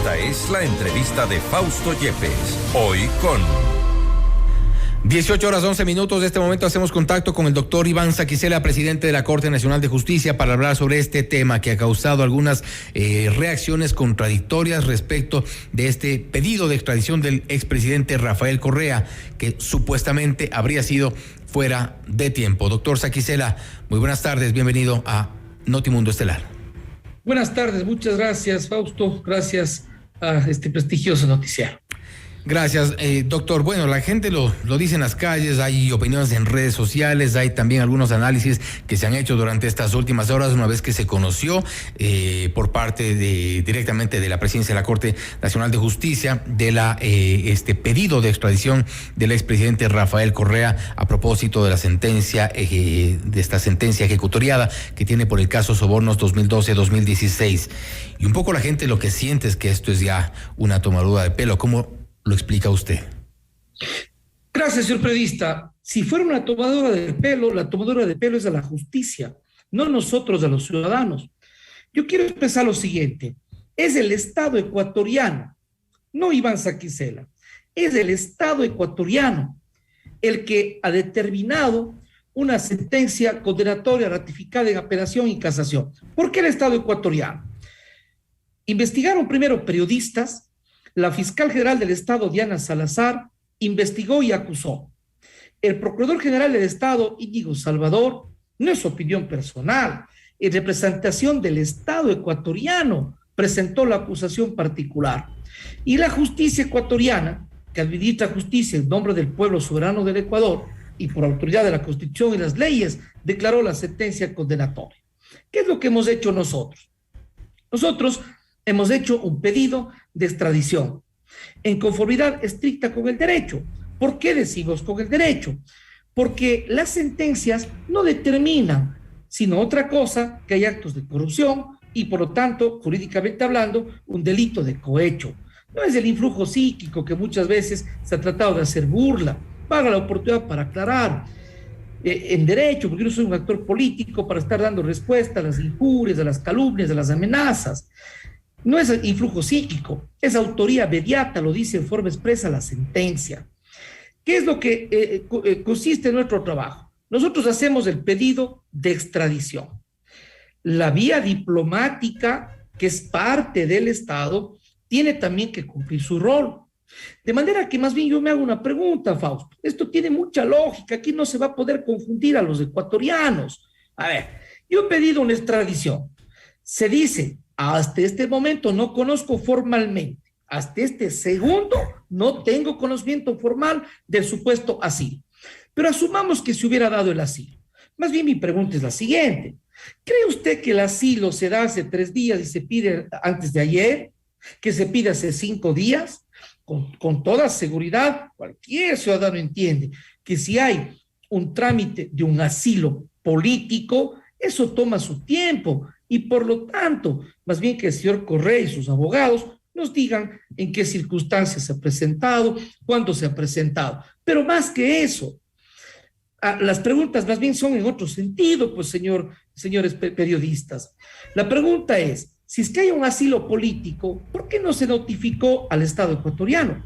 Esta es la entrevista de Fausto Yepes, hoy con... 18 horas 11 minutos. De este momento hacemos contacto con el doctor Iván Saquicela, presidente de la Corte Nacional de Justicia, para hablar sobre este tema que ha causado algunas reacciones contradictorias respecto de este pedido de extradición del expresidente Rafael Correa, que supuestamente habría sido fuera de tiempo. Doctor Saquicela, muy buenas tardes, bienvenido a Notimundo Estelar. Buenas tardes, muchas gracias, Fausto, gracias a este prestigioso noticiario. Gracias, doctor. Bueno, la gente lo dice en las calles, hay opiniones en redes sociales, hay también algunos análisis que se han hecho durante estas últimas horas, una vez que se conoció por parte directamente de la presidencia de la Corte Nacional de Justicia de este pedido de extradición del expresidente Rafael Correa a propósito de la sentencia, de esta sentencia ejecutoriada que tiene por el caso Sobornos 2012-2016. Y un poco la gente lo que siente es que esto es ya una tomadura de pelo. ¿Cómo lo explica usted? Gracias, señor periodista. Si fuera una tomadura de pelo, la tomadura de pelo es a la justicia, no nosotros, a los ciudadanos. Yo quiero expresar lo siguiente: es el Estado ecuatoriano, no Iván Saquicela, es el Estado ecuatoriano el que ha determinado una sentencia condenatoria ratificada en apelación y casación. ¿Por qué el Estado ecuatoriano? Investigaron primero periodistas. La fiscal general del Estado, Diana Salazar, investigó y acusó. El procurador general del Estado, Íñigo Salvador, no es opinión personal, en representación del Estado ecuatoriano, presentó la acusación particular. Y la justicia ecuatoriana, que administra justicia en nombre del pueblo soberano del Ecuador y por autoridad de la Constitución y las leyes, declaró la sentencia condenatoria. ¿Qué es lo que hemos hecho nosotros? Nosotros hemos hecho un pedido de extradición en conformidad estricta con el derecho. ¿Por qué decimos con el derecho? Porque las sentencias no determinan sino otra cosa, que hay actos de corrupción y por lo tanto, jurídicamente hablando, un delito de cohecho. No es el influjo psíquico que muchas veces se ha tratado de hacer burla. Paga la oportunidad para aclarar en derecho, porque yo no soy un actor político para estar dando respuesta a las injurias, a las calumnias, a las amenazas. No es influjo psíquico, es autoría mediata, lo dice en forma expresa la sentencia. ¿Qué es lo que consiste en nuestro trabajo? Nosotros hacemos el pedido de extradición. La vía diplomática, que es parte del Estado, tiene también que cumplir su rol. De manera que más bien yo me hago una pregunta, Fausto. Esto tiene mucha lógica, aquí no se va a poder confundir a los ecuatorianos. A ver, yo he pedido una extradición. Se dice: hasta este momento no conozco formalmente, hasta este segundo no tengo conocimiento formal del supuesto asilo. Pero asumamos que se hubiera dado el asilo. Más bien mi pregunta es la siguiente: ¿cree usted que el asilo se da hace 3 días y se pide antes de ayer? ¿Que se pide hace 5 días? Con toda seguridad, cualquier ciudadano entiende que si hay un trámite de un asilo político, eso toma su tiempo. Y por lo tanto, más bien que el señor Correa y sus abogados nos digan en qué circunstancias se ha presentado, cuándo se ha presentado. Pero más que eso, las preguntas más bien son en otro sentido, pues señores periodistas. La pregunta es: si es que hay un asilo político, ¿por qué no se notificó al Estado ecuatoriano?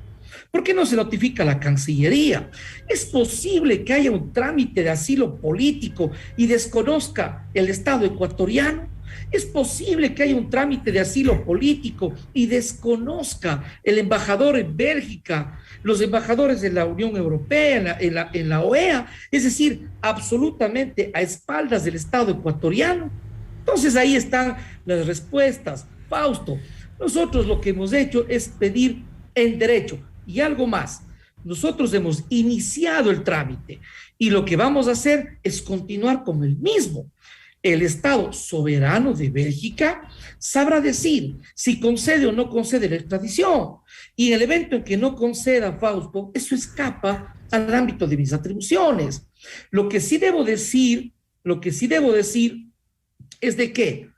¿Por qué no se notifica a la Cancillería? ¿Es posible que haya un trámite de asilo político y desconozca el Estado ecuatoriano? ¿Es posible que haya un trámite de asilo político y desconozca el embajador en Bélgica, los embajadores de la Unión Europea, en la OEA? Es decir, absolutamente a espaldas del Estado ecuatoriano. Entonces ahí están las respuestas, Fausto. Nosotros lo que hemos hecho es pedir en derecho. Y algo más, nosotros hemos iniciado el trámite y lo que vamos a hacer es continuar con el mismo. El Estado soberano de Bélgica sabrá decir si concede o no concede la extradición. Y en el evento en que no conceda, Fausto, eso escapa al ámbito de mis atribuciones. Lo que sí debo decir es de que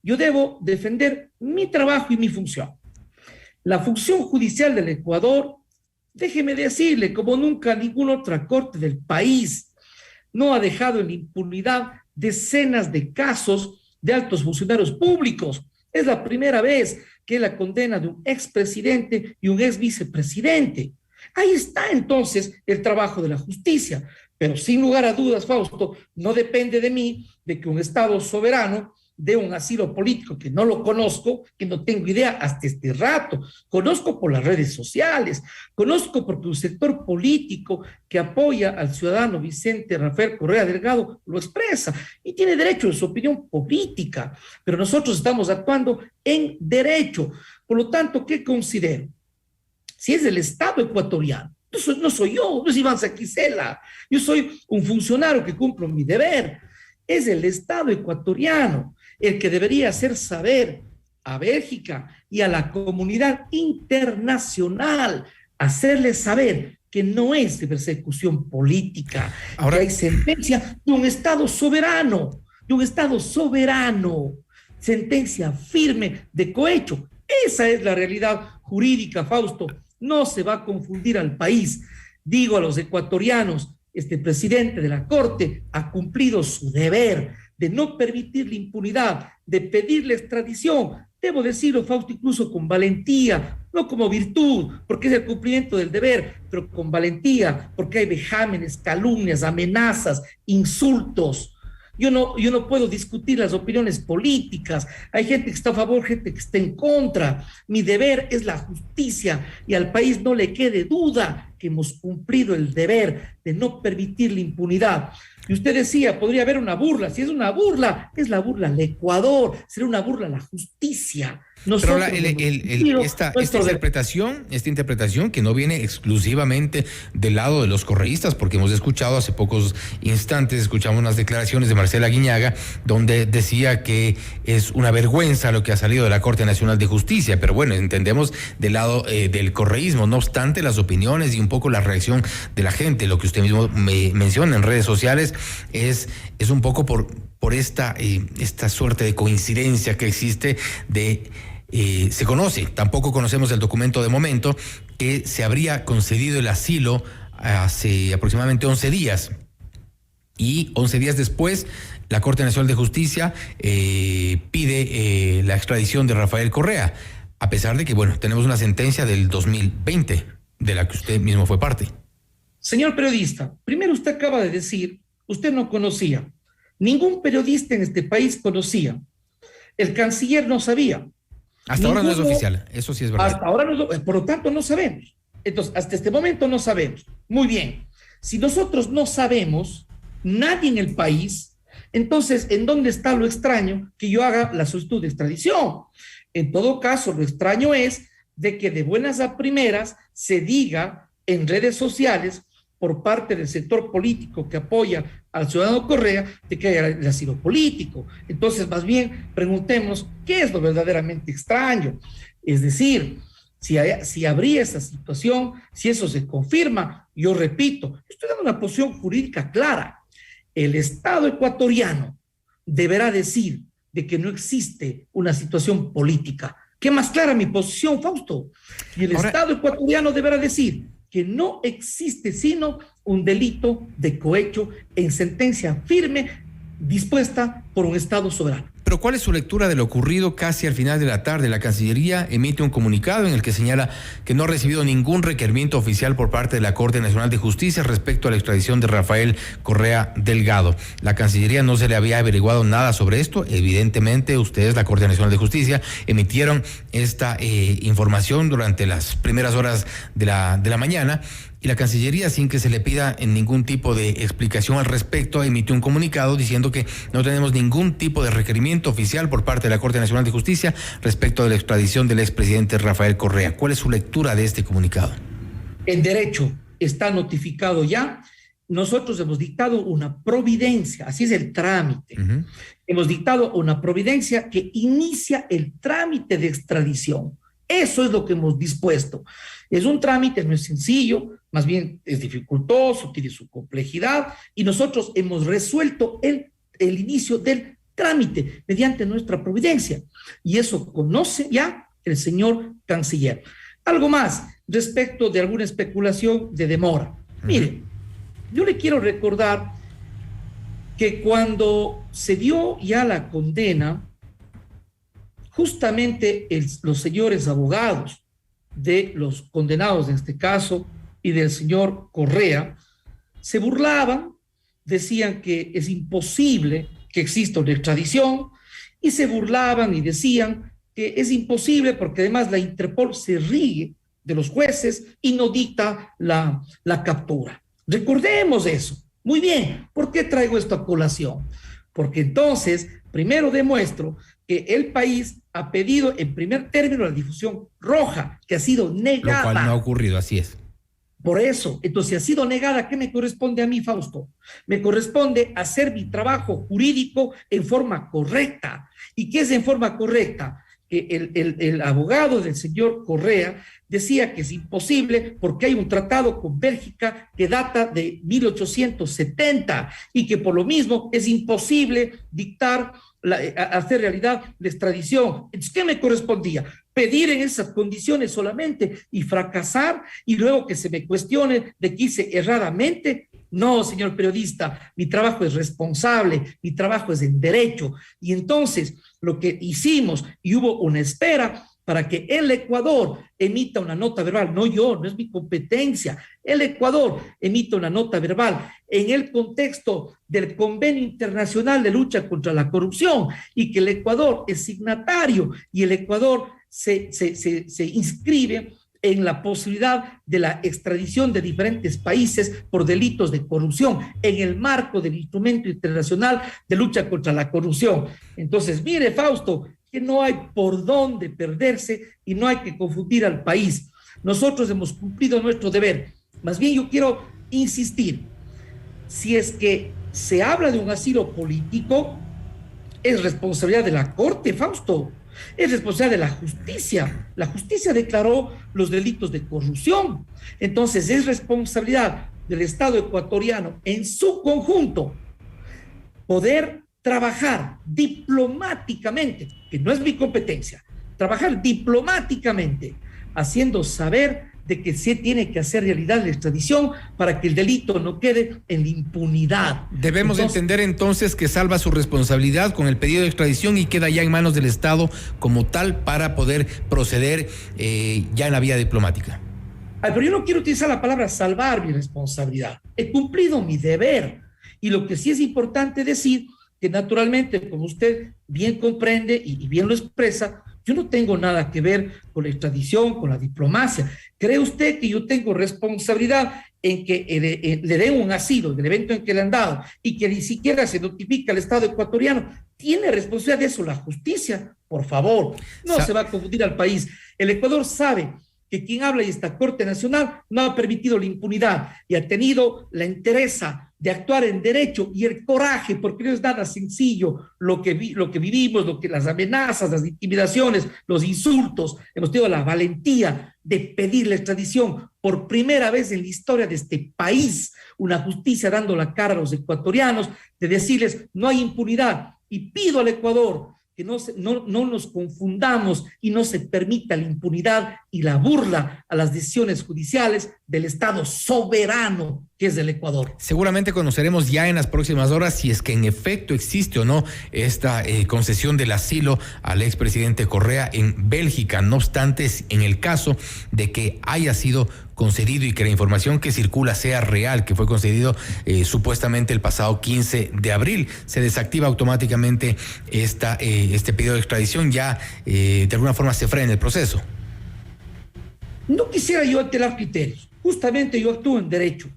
yo debo defender mi trabajo y mi función. La función judicial del Ecuador, déjeme decirle, como nunca ninguna otra corte del país, no ha dejado en la impunidad decenas de casos de altos funcionarios públicos. Es la primera vez que es la condena de un expresidente y un ex vicepresidente. Ahí está entonces el trabajo de la justicia, pero sin lugar a dudas, Fausto, no depende de mí de que un Estado soberano dé un asilo político que no lo conozco, que no tengo idea hasta este rato. Conozco por las redes sociales, conozco porque un sector político que apoya al ciudadano Vicente Rafael Correa Delgado lo expresa y tiene derecho a su opinión política, pero nosotros estamos actuando en derecho. Por lo tanto, ¿qué considero? Si es el Estado ecuatoriano, no soy yo, no es Iván Saquicela, yo soy un funcionario que cumplo mi deber. Es el Estado ecuatoriano el que debería hacer saber a Bélgica y a la comunidad internacional, hacerles saber que no es de persecución política, ahora, que hay sentencia de un Estado soberano, sentencia firme de cohecho. Esa es la realidad jurídica, Fausto. No se va a confundir al país. Digo a los ecuatorianos, este presidente de la Corte ha cumplido su deber de no permitir la impunidad, de pedir la extradición. Debo decirlo, Fausto, incluso con valentía, no como virtud, porque es el cumplimiento del deber, pero con valentía, porque hay vejámenes, calumnias, amenazas, insultos. Yo no puedo discutir las opiniones políticas. Hay gente que está a favor, gente que está en contra. Mi deber es la justicia y al país no le quede duda que hemos cumplido el deber de no permitir la impunidad. Y usted decía, podría haber una burla. Si es una burla, es la burla al Ecuador, será una burla a la justicia. Nosotros pero esta interpretación que no viene exclusivamente del lado de los correístas, porque hemos escuchado hace pocos instantes, escuchamos unas declaraciones de Marcela Guiñaga, donde decía que es una vergüenza lo que ha salido de la Corte Nacional de Justicia, pero bueno, entendemos del lado del correísmo. No obstante, las opiniones y un poco la reacción de la gente, lo que usted mismo me menciona en redes sociales, es un poco por esta suerte de coincidencia que existe se conoce, tampoco conocemos el documento de momento, que se habría concedido el asilo hace aproximadamente 11 días. Y 11 días después, la Corte Nacional de Justicia pide la extradición de Rafael Correa, a pesar de que, bueno, tenemos una sentencia del 2020, de la que usted mismo fue parte. Señor periodista, primero usted acaba de decir, usted no conocía. Ningún periodista en este país conocía. El canciller no sabía. Hasta ahora no es oficial, eso sí es verdad. Hasta ahora no es, por lo tanto no sabemos. Entonces, hasta este momento no sabemos. Muy bien. Si nosotros no sabemos, nadie en el país, entonces, ¿en dónde está lo extraño que yo haga la solicitud de extradición? En todo caso, lo extraño es de que de buenas a primeras se diga en redes sociales por parte del sector político que apoya al ciudadano Correa de que haya el asilo político. Entonces, más bien, preguntemos qué es lo verdaderamente extraño. Es decir, si habría esa situación, si eso se confirma, yo repito, estoy dando una posición jurídica clara. El Estado ecuatoriano deberá decir de que no existe una situación política. ¿Qué más clara mi posición, Fausto? Y el Estado ecuatoriano deberá decir que no existe sino un delito de cohecho en sentencia firme dispuesta por un Estado soberano. Pero ¿cuál es su lectura de lo ocurrido casi al final de la tarde? La Cancillería emite un comunicado en el que señala que no ha recibido ningún requerimiento oficial por parte de la Corte Nacional de Justicia respecto a la extradición de Rafael Correa Delgado. La Cancillería no se le había averiguado nada sobre esto. Evidentemente, ustedes, la Corte Nacional de Justicia, emitieron esta información durante las primeras horas de la mañana. Y la Cancillería, sin que se le pida ningún tipo de explicación al respecto, emitió un comunicado diciendo que no tenemos ningún tipo de requerimiento oficial por parte de la Corte Nacional de Justicia respecto de la extradición del expresidente Rafael Correa. ¿Cuál es su lectura de este comunicado? El derecho está notificado ya. Nosotros hemos dictado una providencia, así es el trámite. Hemos dictado una providencia que inicia el trámite de extradición. Eso es lo que hemos dispuesto. Es un trámite, no es sencillo, más bien es dificultoso, tiene su complejidad, y nosotros hemos resuelto el inicio del trámite mediante nuestra providencia. Y eso conoce ya el señor canciller. Algo más respecto de alguna especulación de demora. Mire, yo le quiero recordar que cuando se dio ya la condena justamente los señores abogados de los condenados en este caso y del señor Correa se burlaban, decían que es imposible que exista una extradición y se burlaban y decían que es imposible porque además la Interpol se ríe de los jueces y no dicta la captura. Recordemos eso. Muy bien, ¿por qué traigo esto a colación? Porque entonces, primero demuestro que el país ha pedido en primer término la difusión roja, que ha sido negada. Lo cual no ha ocurrido, así es. Por eso, entonces, si ha sido negada, ¿qué me corresponde a mí, Fausto? Me corresponde hacer mi trabajo jurídico en forma correcta. ¿Y qué es en forma correcta? Que el abogado del señor Correa decía que es imposible porque hay un tratado con Bélgica que data de 1870 y que por lo mismo es imposible dictar, hacer realidad la extradición. Entonces, ¿qué me correspondía? Pedir en esas condiciones solamente y fracasar y luego que se me cuestione de que hice erradamente. No, señor periodista, mi trabajo es responsable, mi trabajo es en derecho. Y entonces lo que hicimos, y hubo una espera para que el Ecuador emita una nota verbal, no yo, no es mi competencia, el Ecuador emita una nota verbal en el contexto del Convenio Internacional de Lucha contra la Corrupción y que el Ecuador es signatario y el Ecuador se inscribe en la posibilidad de la extradición de diferentes países por delitos de corrupción en el marco del Instrumento Internacional de Lucha contra la Corrupción. Entonces, mire, Fausto, que no hay por dónde perderse y no hay que confundir al país. Nosotros hemos cumplido nuestro deber. Más bien yo quiero insistir, si es que se habla de un asilo político, es responsabilidad de la Corte, Fausto. Es responsabilidad de la justicia. La justicia declaró los delitos de corrupción. Entonces es responsabilidad del Estado ecuatoriano en su conjunto poder trabajar diplomáticamente, que no es mi competencia, trabajar diplomáticamente, haciendo saber de que se tiene que hacer realidad la extradición para que el delito no quede en la impunidad. Debemos entender entonces que salva su responsabilidad con el pedido de extradición y queda ya en manos del Estado como tal para poder proceder ya en la vía diplomática. Pero yo no quiero utilizar la palabra salvar mi responsabilidad. He cumplido mi deber. Y lo que sí es importante decir que naturalmente, como usted bien comprende y bien lo expresa, yo no tengo nada que ver con la extradición, con la diplomacia. ¿Cree usted que yo tengo responsabilidad en que le den un asilo del evento en que le han dado y que ni siquiera se notifica al Estado ecuatoriano? ¿Tiene responsabilidad de eso la justicia? Por favor, no se va a confundir al país. El Ecuador sabe que quien habla y esta Corte Nacional no ha permitido la impunidad y ha tenido la entereza de actuar en derecho y el coraje, porque no es nada sencillo lo que vivimos, las amenazas, las intimidaciones, los insultos. Hemos tenido la valentía de pedir la extradición por primera vez en la historia de este país, una justicia dando la cara a los ecuatorianos, de decirles no hay impunidad. Y pido al Ecuador que no nos confundamos y no se permita la impunidad y la burla a las decisiones judiciales del Estado soberano que es el Ecuador. Seguramente conoceremos ya en las próximas horas si es que en efecto existe o no esta concesión del asilo al expresidente Correa en Bélgica. No obstante, en el caso de que haya sido concedido y que la información que circula sea real, que fue concedido supuestamente el pasado 15 de abril, se desactiva automáticamente este pedido de extradición, ya de alguna forma se frena el proceso. No quisiera yo alterar criterios, justamente yo actúo en derecho.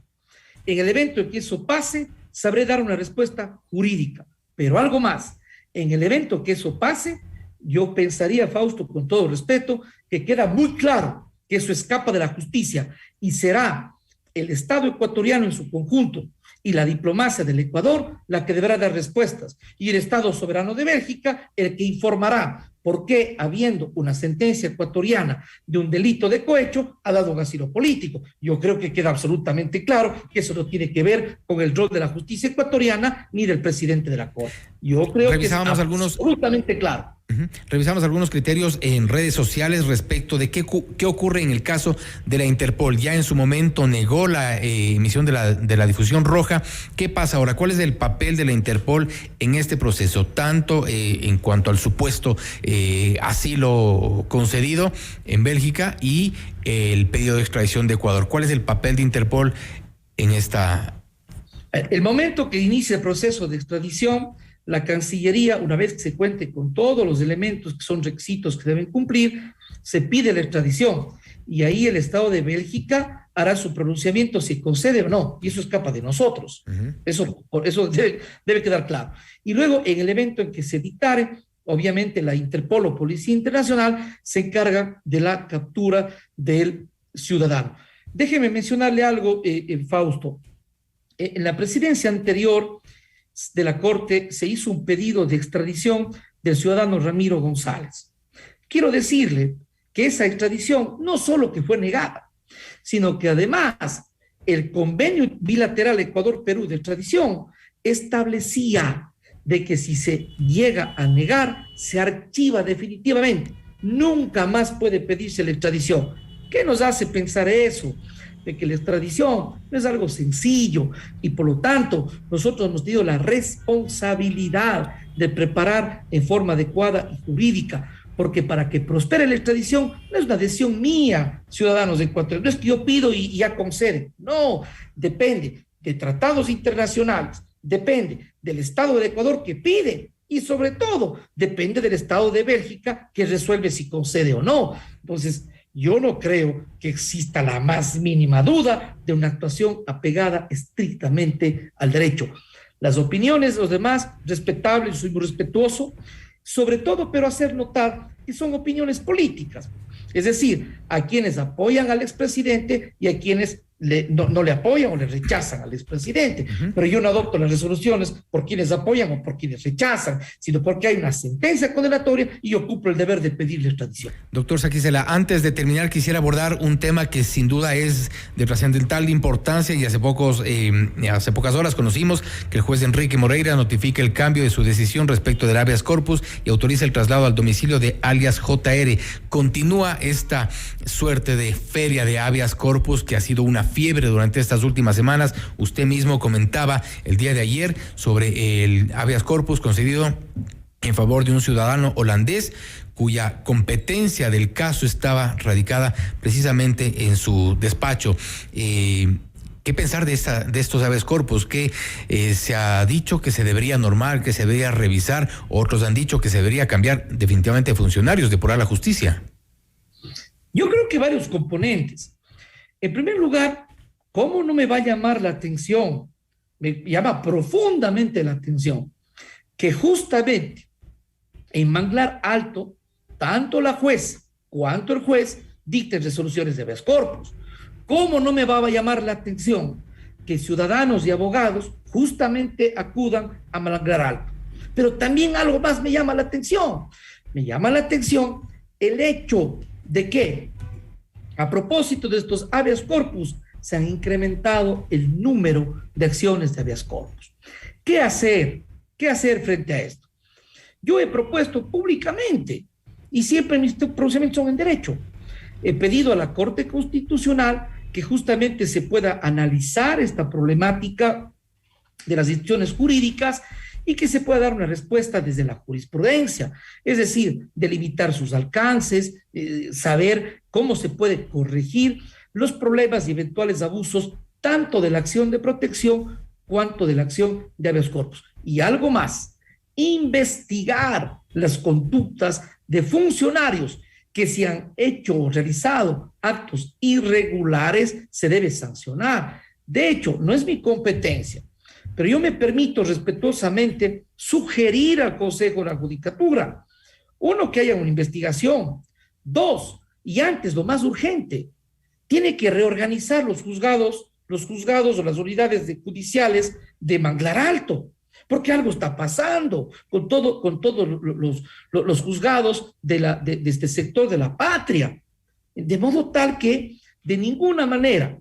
En el evento en que eso pase, sabré dar una respuesta jurídica, pero algo más, en el evento que eso pase, yo pensaría, Fausto, con todo respeto, que queda muy claro que eso escapa de la justicia y será el Estado ecuatoriano en su conjunto y la diplomacia del Ecuador la que deberá dar respuestas y el Estado soberano de Bélgica el que informará por qué, habiendo una sentencia ecuatoriana de un delito de cohecho, ha dado un asilo político. Yo creo que queda absolutamente claro que eso no tiene que ver con el rol de la justicia ecuatoriana ni del presidente de la Corte. Yo creo que es absolutamente claro. Revisamos algunos criterios en redes sociales respecto de qué ocurre en el caso de la Interpol. Ya en su momento negó la emisión de la difusión roja. ¿Qué pasa ahora? ¿Cuál es el papel de la Interpol en este proceso? Tanto en cuanto al supuesto asilo concedido en Bélgica y el pedido de extradición de Ecuador. ¿Cuál es el papel de Interpol en esta? El momento que inicia el proceso de extradición, la Cancillería, una vez que se cuente con todos los elementos que son requisitos que deben cumplir, se pide la extradición y ahí el Estado de Bélgica hará su pronunciamiento si concede o no, y eso escapa de nosotros. Eso debe quedar claro. Y luego, en el evento en que se dictare, obviamente la Interpol o Policía Internacional se encarga de la captura del ciudadano. Déjeme mencionarle algo, Fausto. En la presidencia anterior de la Corte se hizo un pedido de extradición del ciudadano Ramiro González. Quiero decirle que esa extradición no solo que fue negada, sino que además el convenio bilateral Ecuador-Perú de extradición establecía de que si se llega a negar, se archiva definitivamente. Nunca más puede pedirse la extradición. ¿Qué nos hace pensar eso? De que la extradición no es algo sencillo y por lo tanto nosotros hemos tenido la responsabilidad de preparar en forma adecuada y jurídica, porque para que prospere la extradición no es una decisión mía, ciudadanos de Ecuador, no es que yo pido y ya concede, no, depende de tratados internacionales, depende del Estado de Ecuador que pide y sobre todo depende del Estado de Bélgica que resuelve si concede o no. Entonces, yo no creo que exista la más mínima duda de una actuación apegada estrictamente al derecho. Las opiniones de los demás, respetables, soy muy respetuoso, sobre todo, pero hacer notar que son opiniones políticas. Es decir, a quienes apoyan al expresidente y a quienes no le apoyan o le rechazan al expresidente. Pero yo no adopto las resoluciones por quienes apoyan o por quienes rechazan, sino porque hay una sentencia condenatoria y yo cumplo el deber de pedirle extradición. Doctor Saquicela, antes de terminar quisiera abordar un tema que sin duda es de trascendental importancia y hace pocas horas conocimos que el juez Enrique Moreira notifica el cambio de su decisión respecto del habeas corpus y autoriza el traslado al domicilio de alias JR. Continúa esta suerte de feria de habeas corpus que ha sido una fiebre durante estas últimas semanas. Usted mismo comentaba el día de ayer sobre el habeas corpus concedido en favor de un ciudadano holandés cuya competencia del caso estaba radicada precisamente en su despacho. ¿Qué pensar de estos habeas corpus? Que se ha dicho que se debería normar, que se debería revisar, otros han dicho que se debería cambiar definitivamente de funcionarios, depurar la justicia. Yo creo que varios componentes. En primer lugar, ¿cómo no me va a llamar la atención? Me llama profundamente la atención que justamente en Manglar Alto, tanto la jueza cuanto el juez dicten resoluciones de habeas corpus. ¿Cómo no me va a llamar la atención que ciudadanos y abogados justamente acudan a Manglar Alto? Pero también algo más me llama la atención. Me llama la atención el hecho de que a propósito de estos habeas corpus, se han incrementado el número de acciones de habeas corpus. ¿Qué hacer? ¿Qué hacer frente a esto? Yo he propuesto públicamente, y siempre mis pronunciamientos son en derecho, he pedido a la Corte Constitucional que justamente se pueda analizar esta problemática de las instituciones jurídicas y que se pueda dar una respuesta desde la jurisprudencia, es decir, delimitar sus alcances, saber cómo se puede corregir los problemas y eventuales abusos tanto de la acción de protección cuanto de la acción de habeas corpus. Y algo más, investigar las conductas de funcionarios que si han hecho o realizado actos irregulares se debe sancionar. De hecho, no es mi competencia, pero yo me permito respetuosamente sugerir al Consejo de la Judicatura, uno, que haya una investigación, dos, y antes, lo más urgente, tiene que reorganizar los juzgados o las unidades judiciales de Manglar Alto, porque algo está pasando con todos los juzgados de este sector de la patria, de modo tal que de ninguna manera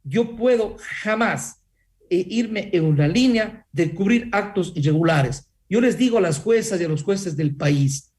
yo puedo jamás irme en una línea de cubrir actos irregulares. Yo les digo a las juezas y a los jueces del país,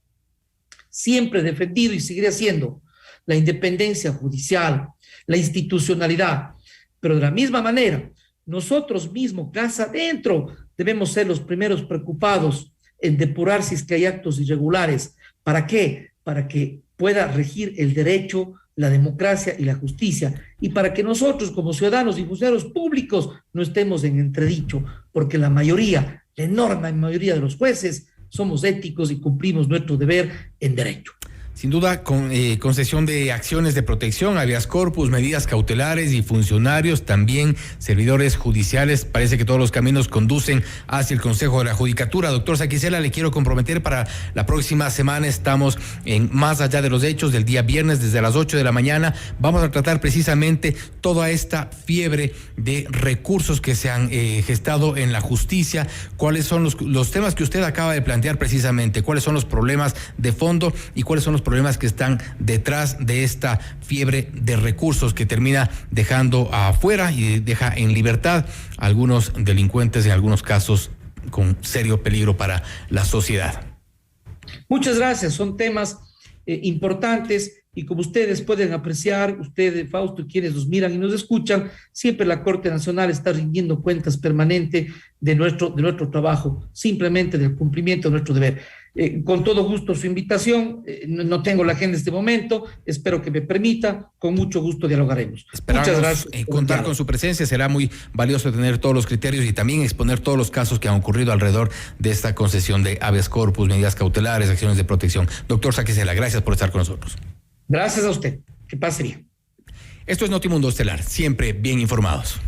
siempre he defendido y seguiré haciendo la independencia judicial, la institucionalidad, pero de la misma manera, nosotros mismos, casa adentro, debemos ser los primeros preocupados en depurar si es que hay actos irregulares, ¿Para qué? Para que pueda regir el derecho, la democracia y la justicia, y para que nosotros como ciudadanos y funcionarios públicos no estemos en entredicho, porque la mayoría, la enorme mayoría de los jueces somos éticos y cumplimos nuestro deber en derecho. Sin duda, con concesión de acciones de protección, habeas corpus, medidas cautelares y funcionarios, también servidores judiciales. Parece que todos los caminos conducen hacia el Consejo de la Judicatura. Doctor Saquicela, le quiero comprometer para la próxima semana. Estamos en Más Allá de los Hechos, del día viernes, desde las 8 de la mañana. Vamos a tratar precisamente toda esta fiebre de recursos que se han gestado en la justicia. ¿Cuáles son los temas que usted acaba de plantear precisamente? ¿Cuáles son los problemas de fondo y cuáles son los problemas que están detrás de esta fiebre de recursos que termina dejando afuera y deja en libertad a algunos delincuentes, en algunos casos con serio peligro para la sociedad? Muchas gracias, son temas importantes y como ustedes pueden apreciar, ustedes, Fausto, y quienes nos miran y nos escuchan, siempre la Corte Nacional está rindiendo cuentas permanente de nuestro trabajo, simplemente del cumplimiento de nuestro deber. Con todo gusto su invitación, no tengo la agenda en este momento, espero que me permita, con mucho gusto dialogaremos. Esperamos muchas gracias. Contar con su presencia, será muy valioso tener todos los criterios y también exponer todos los casos que han ocurrido alrededor de esta concesión de habeas corpus, medidas cautelares, acciones de protección. Doctor Saquicela, gracias por estar con nosotros. Gracias a usted, que pase bien. Esto es Notimundo Estelar, siempre bien informados.